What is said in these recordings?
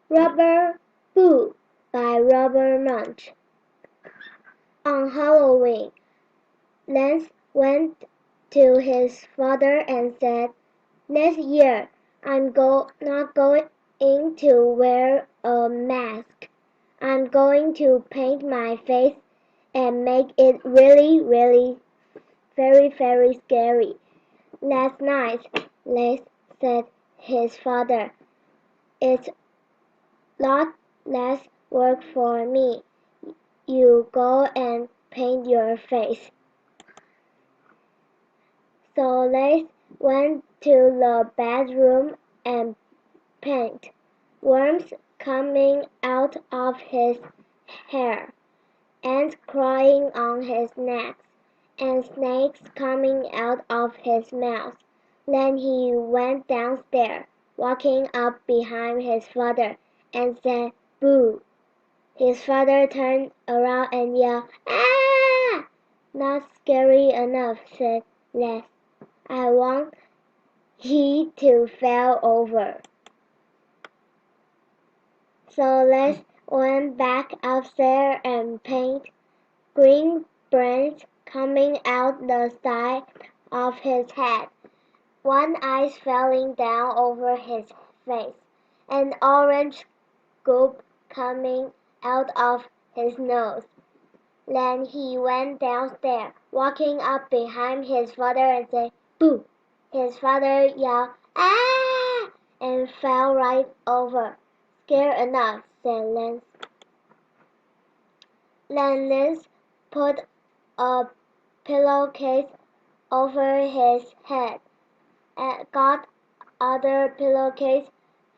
Rubber Boo by Robert Munch. On Halloween, Lance went to his father and said, "Next year not going to wear a mask. I'm going to paint my face and make it really, really, very scary." "That's nice," Lance said his father. "It's lot less work for me. You go and paint your face." So Lace went to the bedroom and painted. Worms coming out of his hair, ants crawling on his neck, and snakes coming out of his mouth. Then he went downstairs, walking up behind his father, and said, "Boo!" His father turned around and yelled, "Ah!" "Not scary enough," said Les. "I want he to fall over." So Les went back upstairs and painted green brains coming out the side of his head, one eye falling down over his face, an orange goop coming out of his nose. Then he went downstairs, walking up behind his father and said, "Boo!" His father yelled, "Ah!" and fell right over. "Scared enough," said Lance. Then Lance put a pillowcase over his head and got other pillowcase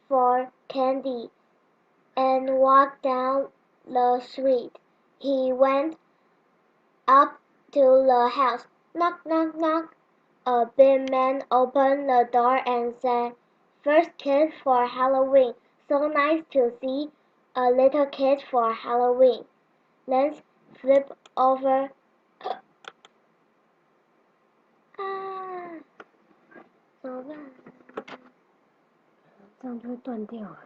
for Candy and walked down the street. He went up to the house. Knock, knock, knock. A big man opened the door and said, "First kid for Halloween. So nice to see a little kid for Halloween." Lance flipped over. 啊，怎么办？这样就会断掉了。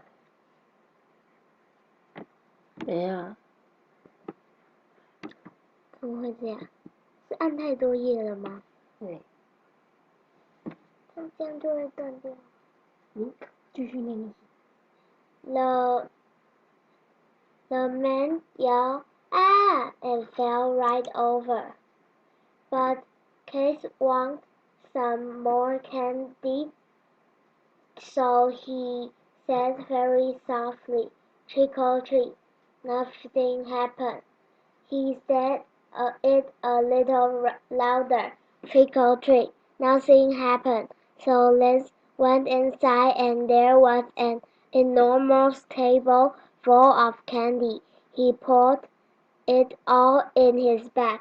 等一下，怎么会这样？是按太多页了吗？对，那这样就会断掉。你继续念就行。The man yelled, "Ah!" and fell right over. But Case wanted some more candy, so he said very softly, "Trick or treat." Nothing happened. He said it a little louder, "Trick or treat." Nothing happened. So Liz went inside and there was an enormous table full of candy. He put it all in his bag.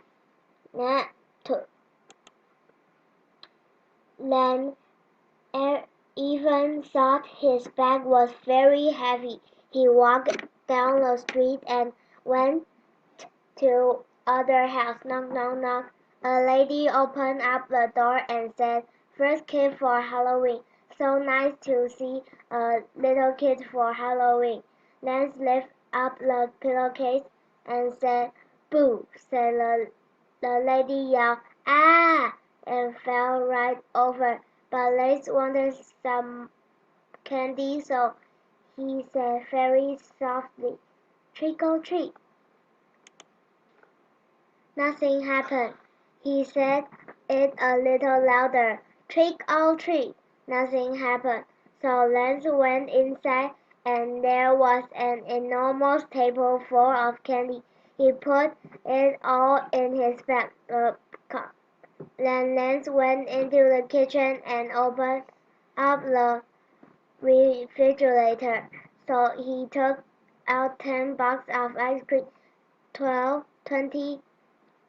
Then even thought his bag was very heavy. He walked down the street and went to other house. Knock, knock, knock. A lady opened up the door and said, "First kid for Halloween. So nice to see a little kid for Halloween." Lance lifted up the pillowcase and said, "Boo!" Said the lady yelled, "Ah!" and fell right over. But Lace wanted some candy, so he said very softly, "Trick or treat." Nothing happened. He said it a little louder, "Trick or treat." Nothing happened. So Lance went inside and there was an enormous table full of candy. He put it all in his bag. Then Lance went into the kitchen and opened up the refrigerator. So he took out 10 boxes of ice cream, 12, 20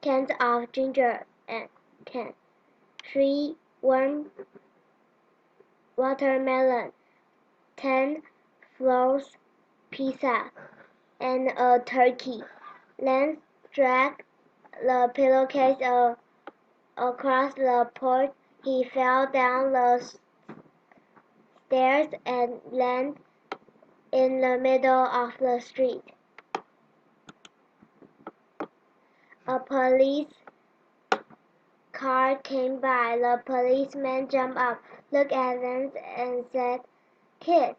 cans of ginger and can, 3 warm watermelon, 10 flours pizza, and a turkey. Lance dragged the pillowcase across the porch. He fell down the stairs and landed in the middle of the street. A police car came by. The policeman jumped up, looked at them, and said, "Kid,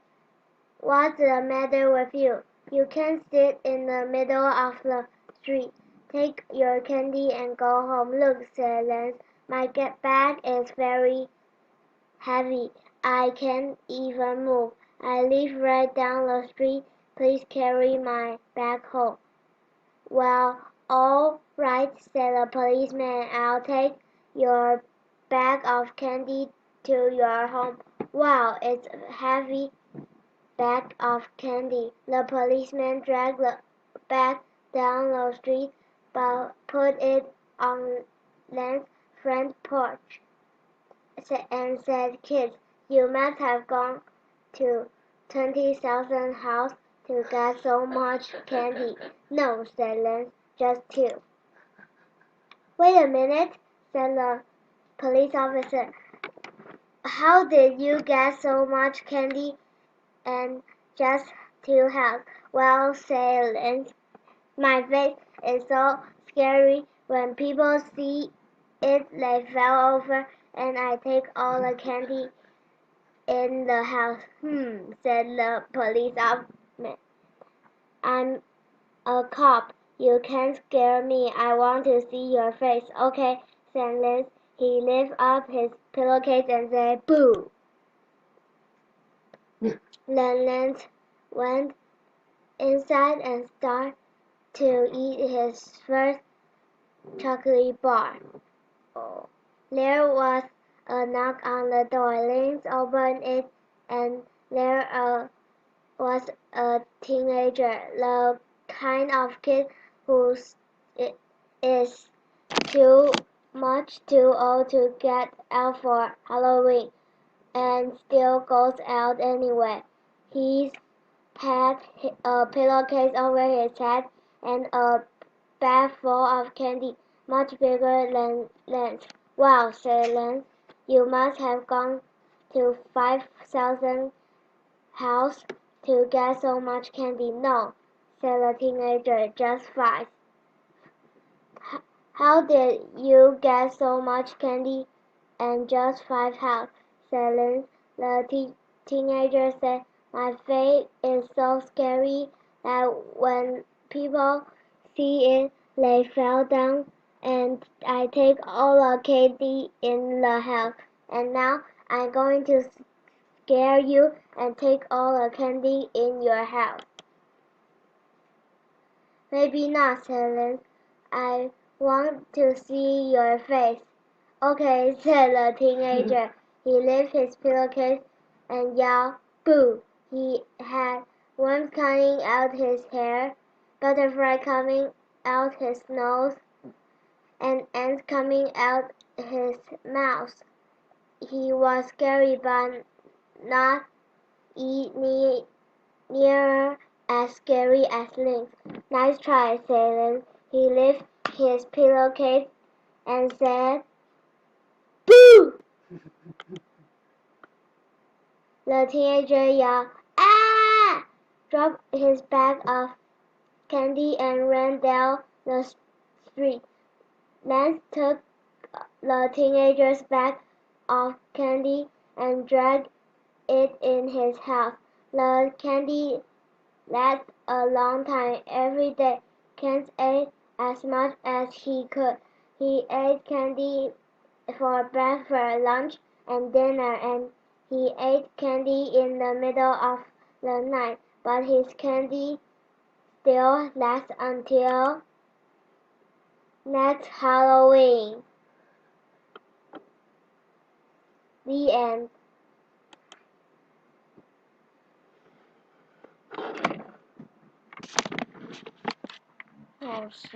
what's the matter with you? You can't sit in the middle of the street. Take your candy and go home." "Look," said Lance, "my bag is very heavy. I can't even move. I live right down the street. Please carry my bag home." "Well, all right," said the policeman. "I'll take your bag of candy to your home." "Wow, it's a heavy bag of candy." The policeman dragged the bag down the street, but put it on Lance's front porch and said, "Kids, you must have gone to 20,000 house to get so much candy." "No," said Lance, "just two." "Wait a minute," said the police officer. "How did you get so much candy and just two house?" "Well," said Lance, "my face is so scary. When people see it, they fall over, and I take all the candy in the house." Said the police officer. "I'm a cop. You can't scare me. I want to see your face." "Okay," said Lance. He lifted up his pillowcase and said, "Boo!" Then Lance went inside and started to eat his first chocolate bar. There was a knock on the door. Lance opened it, and there was a teenager, the kind of kid who is too too old to get out for Halloween and still goes out anyway. He had a pillowcase over his head and a bag full of candy, much bigger than Lance. "Wow," said Lance, "you must have gone to 5,000 house to get so much candy." "No," said the teenager, "just 5." "How did you get so much candy and just 5 house?" said Lance. The teenager said, "My face is so scary that when people see it, they fall down, and I take all the candy in the house. And now I'm going to scare you and take all the candy in your house." "Maybe not," said Lance. "I want to see your face." "Okay," said the teenager. He lifted his pillowcase and yelled, "Boo!" He had worms coming out his hair, butterflies coming out his nose, and ants coming out his mouth. He was scary, but not near as scary as Lynx. "Nice try," said Lynx. He lifted his pillowcase and said, "Boo!" The teenager yelled, "Ah!" dropped his bag of candy and ran down the street. Lance took the teenager's bag of candy and dragged it in his house. The candy lasted a long time. Every day, Lance ate as much as he could. He ate candy for breakfast, lunch, and dinner, and he ate candy in the middle of the night, but his candy still lasts until next Halloween. The end.